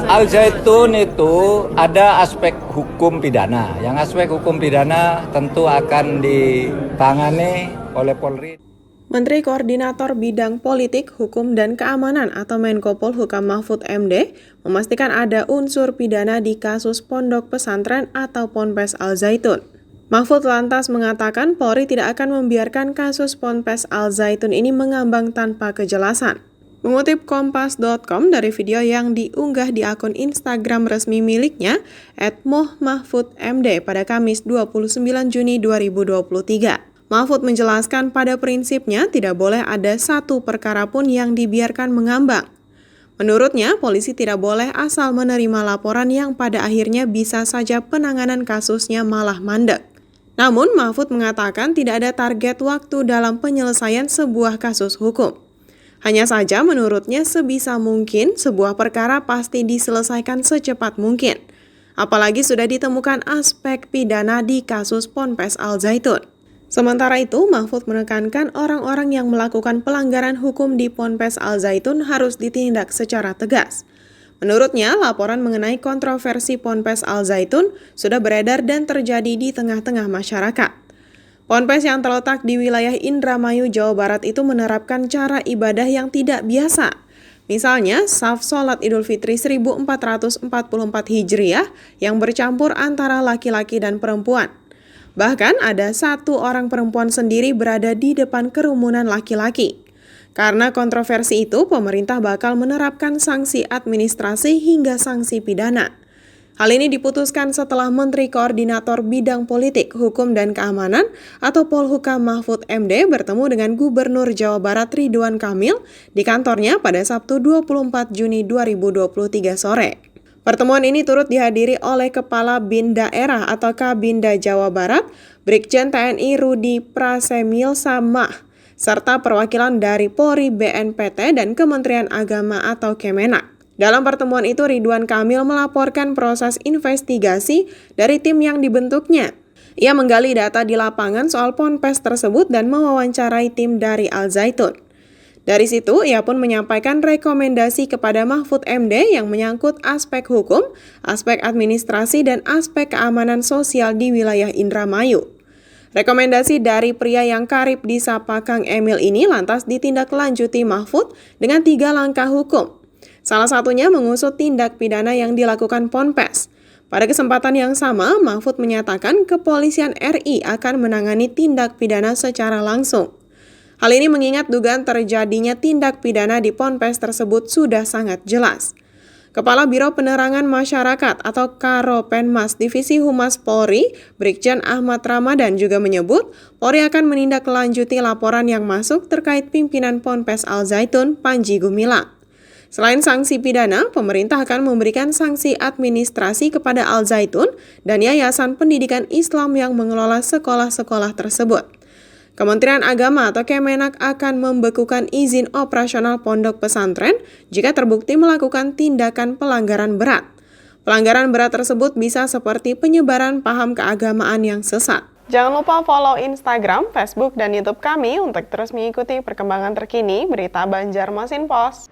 Al Zaitun itu ada aspek hukum pidana. Yang aspek hukum pidana tentu akan ditangani oleh Polri. Menteri Koordinator Bidang Politik, Hukum, dan Keamanan atau Menko Polhukam Mahfud MD memastikan ada unsur pidana di kasus pondok pesantren atau Ponpes Al Zaitun. Mahfud lantas mengatakan Polri tidak akan membiarkan kasus Ponpes Al Zaitun ini mengambang tanpa kejelasan. Mengutip Kompas.com dari video yang diunggah di akun Instagram resmi miliknya, @mohmahfudmd pada Kamis 29 Juni 2023. Mahfud menjelaskan pada prinsipnya tidak boleh ada satu perkara pun yang dibiarkan mengambang. Menurutnya, polisi tidak boleh asal menerima laporan yang pada akhirnya bisa saja penanganan kasusnya malah mandek. Namun, Mahfud mengatakan tidak ada target waktu dalam penyelesaian sebuah kasus hukum. Hanya saja menurutnya sebisa mungkin sebuah perkara pasti diselesaikan secepat mungkin. Apalagi sudah ditemukan aspek pidana di kasus Ponpes Al Zaitun. Sementara itu, Mahfud menekankan orang-orang yang melakukan pelanggaran hukum di Ponpes Al Zaitun harus ditindak secara tegas. Menurutnya, laporan mengenai kontroversi Ponpes Al Zaitun sudah beredar dan terjadi di tengah-tengah masyarakat. Ponpes yang terletak di wilayah Indramayu, Jawa Barat itu menerapkan cara ibadah yang tidak biasa. Misalnya, saf sholat Idul Fitri 1444 Hijriah yang bercampur antara laki-laki dan perempuan. Bahkan ada satu orang perempuan sendiri berada di depan kerumunan laki-laki. Karena kontroversi itu, pemerintah bakal menerapkan sanksi administrasi hingga sanksi pidana. Hal ini diputuskan setelah Menteri Koordinator Bidang Politik, Hukum, dan Keamanan atau Polhukam Mahfud MD bertemu dengan Gubernur Jawa Barat Ridwan Kamil di kantornya pada Sabtu 24 Juni 2023 sore. Pertemuan ini turut dihadiri oleh Kepala BIN Daerah atau Kabinda Jawa Barat, Brigjen TNI Rudi Prasemil Samah, serta perwakilan dari Polri, BNPT, dan Kementerian Agama atau Kemenak. Dalam pertemuan itu, Ridwan Kamil melaporkan proses investigasi dari tim yang dibentuknya. Ia menggali data di lapangan soal ponpes tersebut dan mewawancarai tim dari Al Zaitun. Dari situ, ia pun menyampaikan rekomendasi kepada Mahfud MD yang menyangkut aspek hukum, aspek administrasi, dan aspek keamanan sosial di wilayah Indramayu. Rekomendasi dari pria yang karib disapa Kang Emil ini lantas ditindaklanjuti Mahfud dengan 3 langkah hukum. Salah satunya mengusut tindak pidana yang dilakukan Ponpes. Pada kesempatan yang sama, Mahfud menyatakan kepolisian RI akan menangani tindak pidana secara langsung. Hal ini mengingat dugaan terjadinya tindak pidana di Ponpes tersebut sudah sangat jelas. Kepala Biro Penerangan Masyarakat atau Karopenmas Divisi Humas Polri, Brigjen Ahmad Ramadan juga menyebut Polri akan menindaklanjuti laporan yang masuk terkait pimpinan Ponpes Al Zaitun, Panji Gumilang. Selain sanksi pidana, pemerintah akan memberikan sanksi administrasi kepada Al Zaitun dan Yayasan Pendidikan Islam yang mengelola sekolah-sekolah tersebut. Kementerian Agama atau Kemenak akan membekukan izin operasional pondok pesantren jika terbukti melakukan tindakan pelanggaran berat. Pelanggaran berat tersebut bisa seperti penyebaran paham keagamaan yang sesat. Jangan lupa follow Instagram, Facebook, dan YouTube kami untuk terus mengikuti perkembangan terkini berita Banjarmasin Post.